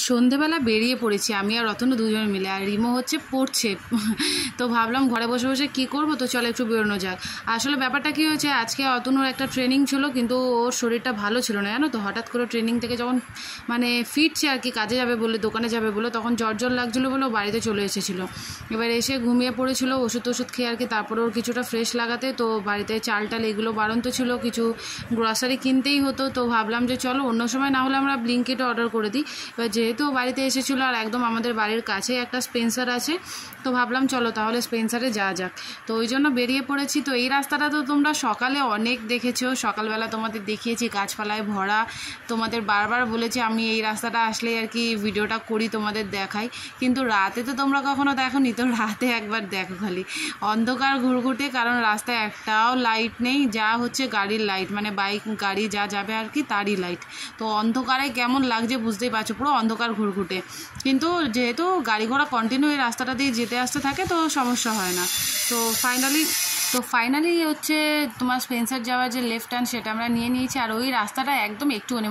সন্ধেবেলা বেরিয়ে পড়েছি আমি আর রতন দুজন মিলে, আর রিমো হচ্ছে পড়ছে। তো ভাবলাম ঘরে বসে বসে কী করবো, তো চলো একটু বেরোনো যাক। আসলে ব্যাপারটা কী হয়েছে, আজকে অতনুর একটা ট্রেনিং ছিল, কিন্তু ওর শরীরটা ভালো ছিল না জানো তো। হঠাৎ করে ট্রেনিং থেকে যখন ফিরছে আর কি, কাজে যাবে বলে, দোকানে যাবে বলে, তখন জ্বর লাগছিলো বলে ও বাড়িতে চলে এসেছিলো। এবার এসে ঘুমিয়ে পড়েছিল, ওষুধ খেয়ে আর কি। তারপরে ওর কিছুটা ফ্রেশ লাগাতে তো বাড়িতে চাল টাল এগুলো বাড়ন্ত ছিল, কিছু গ্রসারি কিনতেই হতো। তো ভাবলাম যে চলো অন্য সময় না হলে আমরা ব্লিঙ্কিটে অর্ডার করে দিই। এবার যেহেতু বাড়িতে এসেছিলো আর একদম আমাদের বাড়ির কাছে একটা স্পেন্সার আছে, তো ভাবলাম চলো তাহলে স্পেন্সারে যাওয়া যাক। তো ওই জন্য বেরিয়ে পড়েছি। তো এই রাস্তাটা তো তোমরা সকালে অনেক দেখেছো, সকালবেলা তোমাদের দেখিয়েছি গাছপালায় ভরা। তোমাদের বারবার বলেছি আমি এই রাস্তাটা আসলেই আর কি ভিডিওটা করি, তোমাদের দেখাই। কিন্তু রাতে তো তোমরা কখনো দেখোনি, তো রাতে একবার দেখো, খালি অন্ধকার ঘুরঘুটে, কারণ রাস্তায় একটাও লাইট নেই, যা হচ্ছে গাড়ির লাইট, বাইক গাড়ি যা যাবে আর কি তারই লাইট। তো অন্ধকারে কেমন লাগছে বুঝতেই পারছো, পুরো অন্ধকার ঘুরঘুটে। কিন্তু যেহেতু গাড়ি ঘোড়া কন্টিনিউ এই রাস্তাটা দিয়ে যেতে আসতে থাকে, তো সমস্যা হয় না। তো ফাইনালি হচ্ছে তোমার স্পেন্সার যাওয়ার যে লেফট টার্ন, সেটা আমরা নিয়ে নিয়েছি। আর ওই রাস্তাটা একদম একটুখানি,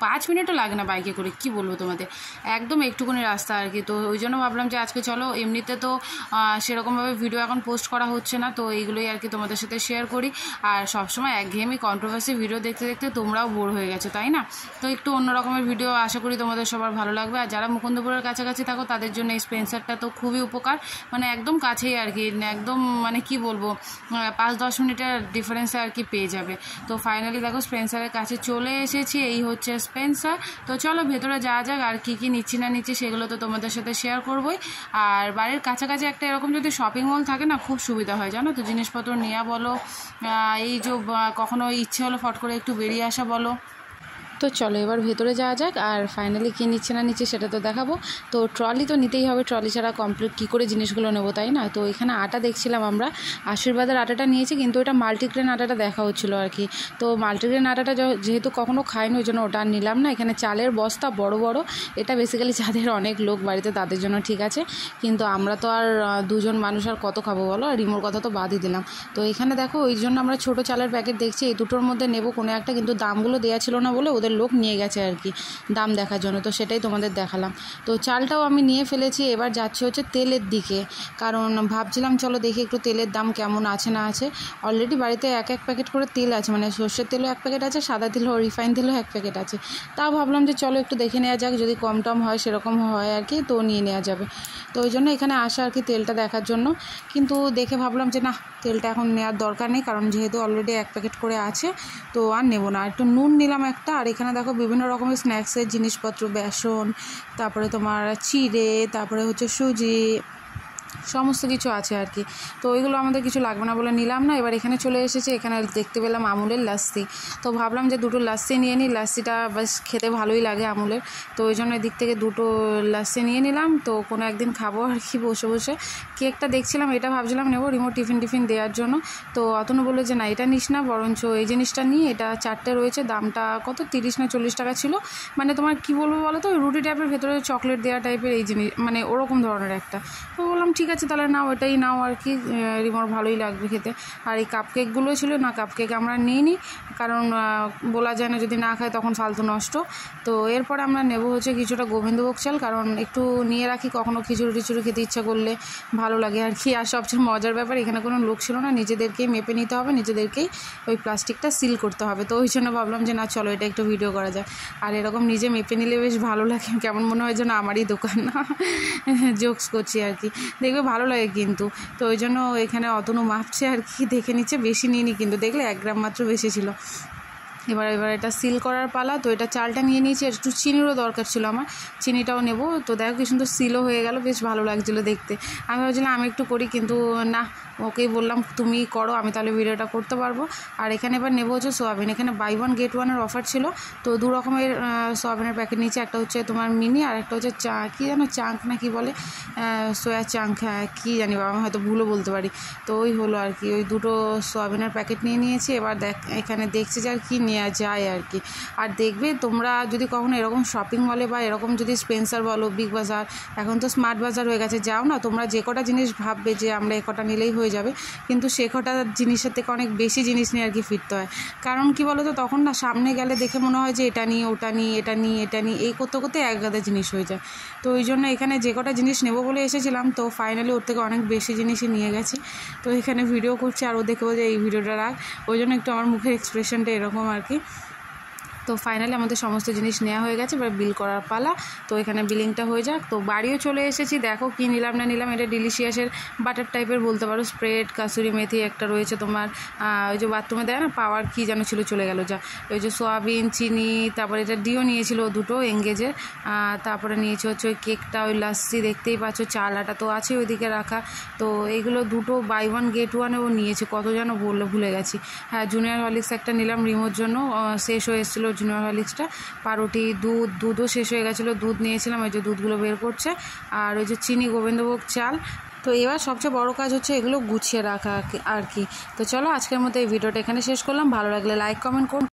5 মিনিটও লাগে না বাইকে করে, কি বলবো তোমাদের, একদম একটুখানি রাস্তা আর কি। তো ওই জন্য ভাবলাম যে আজকে চলো, এমনিতে তো সেরকমভাবে ভিডিও এখন পোস্ট করা হচ্ছে না, তো এইগুলোই আর কি তোমাদের সাথে শেয়ার করি। আর সবসময় একঘেয়েমি কন্ট্রোভার্সি ভিডিও দেখতে দেখতে তোমরাও বোর হয়ে গেছো, তাই না? তো একটু অন্য রকমের ভিডিও আশা করি তোমাদের সবার ভালো লাগবে। আর যারা মুকুন্দপুরের কাছাকাছি থাকো তাদের জন্য এই স্পেন্সারটা তো খুবই উপকার, একদম কাছেই আর কি, একদম কি বলবো, 5-10 মিনিটের ডিফারেন্সে আর কি পেয়ে যাবে। তো ফাইনালি দেখো স্পেন্সারের কাছে চলে এসেছি, এই হচ্ছে স্পেন্সার। তো চলো ভেতরে যাওয়া যাক, আর কী নিচ্ছি না নিচ্ছি সেগুলো তো তোমাদের সাথে শেয়ার করবোই। আর বাড়ির কাছাকাছি একটা এরকম যদি শপিং মল থাকে না, খুব সুবিধা হয় জানো তো, জিনিসপত্র নেওয়া বলো, এই যে কখনো ইচ্ছে হলো ফট করে একটু বেরিয়ে আসা বলো। তো চলো এবার ভেতরে যাওয়া যাক, আর ফাইনালি কী নিচ্ছে না নিচ্ছে সেটা তো দেখাবো। তো ট্রলি তো নিতেই হবে, ট্রলি ছাড়া কমপ্লিট কী করে জিনিসগুলো নেবো, তাই না? তো এখানে আটা দেখছিলাম আমরা, আশীর্বাদের আটাটা নিয়েছি, কিন্তু এটা মাল্টিগ্রেন আটাটা দেখা হচ্ছিলো আর কি। তো মাল্টিগ্রেন আটাটা যেহেতু কখনো খাইনি, ওই জন্য ওটা নিলাম না। এখানে চালের বস্তা বড় বড়, এটা বেসিক্যালি যাদের অনেক লোক বাড়িতে তাদের জন্য ঠিক আছে, কিন্তু আমরা তো আর দুজন মানুষ আর কত খাবো বলো, আর রিমোর কথা তো বাদই দিলাম। তো এখানে দেখো ওই জন্য আমরা ছোটো চালের প্যাকেট দেখছি, এই দুটোর মধ্যে নেবো কোনো একটা, কিন্তু দামগুলো দেওয়া ছিল না বলে ওদের লোক নিয়ে গেছে আর কি দাম দেখার জন্য, তো সেটাই তোমাদের দেখালাম। তো চালটাও আমি নিয়ে ফেলেছি, এবার যাচ্ছে হচ্ছে তেলের দিকে, কারণ ভাবছিলাম চলো দেখি একটু তেলের দাম কেমন আছে না আছে। অলরেডি বাড়িতে এক প্যাকেট করে তেল আছে, সর্ষের তেলও 1 প্যাকেট আছে, সাদা তেলও রিফাইন তেলও 1 প্যাকেট আছে। তাও ভাবলাম যে চলো একটু দেখে নেওয়া যাক, যদি কম টম হয় সেরকম হয় আর কি, তো নিয়ে নেওয়া যাবে। তো ওই জন্য এখানে আসা আর কি তেলটা দেখার জন্য, কিন্তু দেখে ভাবলাম যে না, তেলটা এখন নেওয়ার দরকার নেই, কারণ যেহেতু অলরেডি 1 প্যাকেট করে আছে, তো আর নেবো না। একটু নুন নিলাম একটা, আর এখানে দেখো বিভিন্ন রকমের স্ন্যাক্সের জিনিসপত্র, বেসন, তারপরে তোমার চিড়ে, তারপরে হচ্ছে সুজি, সমস্ত কিছু আছে আর কি। তো ওইগুলো আমাদের কিছু লাগবে না বলে নিলাম না। এবার এখানে চলে এসেছে, এখানে দেখতে পেলাম আমুলের লাস্সি, তো ভাবলাম যে 2টো লাস্সি নিয়ে নিই, লাস্সিটা বেশ খেতে ভালোই লাগে আমুলের, তো ওই জন্য এদিক থেকে 2টো লাস্সি নিয়ে নিলাম। তো কোনো একদিন খাবো আর কি বসে বসে। কেকটা দেখছিলাম, এটা ভাবছিলাম নেবো রিমোট টিফিন দেওয়ার জন্য, তো অতনু বললো যে না এটা নিস না, বরঞ্চ এই জিনিসটা নিয়ে, এটা 4টে রয়েছে, দামটা কত 30 না 40 টাকা ছিল। তোমার কি বলবো বলো তো, রুটি টাইপের ভেতরে চকলেট দেওয়া টাইপের এই জিনিস, ওরকম ধরনের একটা। তো বললাম ঠিক আছে তাহলে নাও, এটাই নাও আর কি, রিমোর ভালোই লাগবে খেতে। আর এই কাপকেকগুলো ছিল না, কাপকেক আমরা নিই, কারণ বলা যায় না যদি না খাই তখন ফালতু নষ্ট। তো এরপরে আমরা নেব হচ্ছে কিছুটা গোবিন্দভোগ চাল, কারণ একটু নিয়ে রাখি, কখনো খিচুড়ি টিচুড়ি খেতে ইচ্ছা করলে ভালো লাগে আর কি। আর সবচেয়ে মজার ব্যাপার, এখানে কোনো লোক ছিল না, নিজেদেরকেই মেপে নিতে হবে, নিজেদেরকেই ওই প্লাস্টিকটা সিল করতে হবে। তো ওই জন্য ভাবলাম যে না চলো এটা একটু ভিডিও করা যায়। আর এরকম নিজে মেপে নিলে বেশ ভালো লাগে, কেমন মনে হয় যেন আমারই দোকান, না জোকস করছি আর কি, দেখবে ভালো লাগে কিন্তু। তো ওই জন্য এখানে অতনু মাপছে আর কি, দেখে নিচ্ছে, বেশি নিইনি কিন্তু, দেখলে 1 গ্রাম মাত্র বেশি ছিল। এবার এটা সিল করার পালা। তো এটা চালটা নিয়ে নিয়েছি, একটু চিনিরও দরকার ছিল আমার, চিনিটাও নেব। তো দেখো কি সুন্দর সিলও হয়ে গেল, বেশ ভালো লাগছিলো দেখতে। আমি ভাবছিলাম আমি একটু করি, কিন্তু না, ওকেই বললাম তুমি করো, আমি তাহলে ভিডিওটা করতে পারবো। আর এখানে এবার নেবো হচ্ছে সোয়াবিন, এখানে বাই 1 get 1 অফার ছিল, তো 2 রকমের সোয়াবিনের প্যাকেট নিয়েছি, একটা হচ্ছে তোমার মিনি, আর একটা হচ্ছে কী জানো চাঙ্ক না কি বলে, সোয়া চাঙ্ক, হ্যাঁ কী জানি বাবা, আমি হয়তো ভুলও বলতে পারি। তো ওই হলো আর কি, ওই 2টো সোয়াবিনের প্যাকেট নিয়ে নিয়েছি। এবার এখানে দেখছি যে আর কী নিয়ে নেওয়া যায় আর কি। আর দেখবে তোমরা যদি কখনো এরকম শপিং মলে বা এরকম যদি স্পেন্সার বলো, বিগ বাজার, এখন তো স্মার্ট বাজার হয়ে গেছে, যাও না, তোমরা যে কটা জিনিস ভাববে যে আমরা এ কটা নিলেই হয়ে যাবে, কিন্তু সে কটা জিনিসের থেকে অনেক বেশি জিনিস নিয়ে আর কি ফিরতে হয়। কারণ কি বলো তো, তখন না সামনে গেলে দেখে মনে হয় যে এটা নিই, ওটা নিই, এটা নিই, এটা নিই, এই করতে করতে এক গাদা জিনিস হয়ে যায়। তো ওই জন্য এখানে যে কটা জিনিস নেবো বলে এসেছিলাম, তো ফাইনালি ওর থেকে অনেক বেশি জিনিসই নিয়ে গেছি। তো এখানে ভিডিও করছি আর ও দেখবো যে এই ভিডিওটা রাখ, ওই জন্য একটু আমার মুখের এক্সপ্রেশনটা এরকম আর কি। তো ফাইনালি আমাদের সমস্ত জিনিস নেওয়া হয়ে গেছে, এবার বিল করার পালা। তো এখানে বিলিংটা হয়ে যাক। তো বাড়িও চলে এসেছি, দেখো কি নিলাম না নিলাম। এটা ডিলিশিয়াসের বাটার টাইপের বলতে পারো, স্প্রেড, কাসুরি মেথি একটা রয়েছে তোমার, ওই যে বাথরুমে দেয় না পাওয়ার কি যেন ছিল, চলে গেল যা, ওই যে সোয়াবিন, চিনি, তারপরে এটা ডিও নিয়েছিল দুটো এঙ্গেজের, তারপরে নিয়েছে হচ্ছে ওই কেকটা, ওই লাস্সি দেখতেই পাচ্ছ, চাল আটা তো আছে ওইদিকে রাখা। তো এইগুলো দুটো বাই ওয়ান গেট ওয়ানে ও নিয়েছে, কত যেন বললো ভুলে গেছি। হ্যাঁ, জুনিয়র হরলিক্স একটা নিলাম রিমোর জন্য, শেষ হয়ে এসেছিলো জুনিয়র হরলিক্সটা। পাউরুটি, দুধও শেষ হয়ে গেছিলো, দুধ নিয়েছিলাম, ওই যে দুধগুলো বের করছে। আর ওই যে চিনি, গোবিন্দভোগ চাল। তো এবার সবচেয়ে বড় কাজ হচ্ছে এগুলো গুছিয়ে রাখা আর কি। তো চলো আজকের মতো এই ভিডিওটা এখানে শেষ করলাম। ভালো লাগলে লাইক কমেন্ট করুন।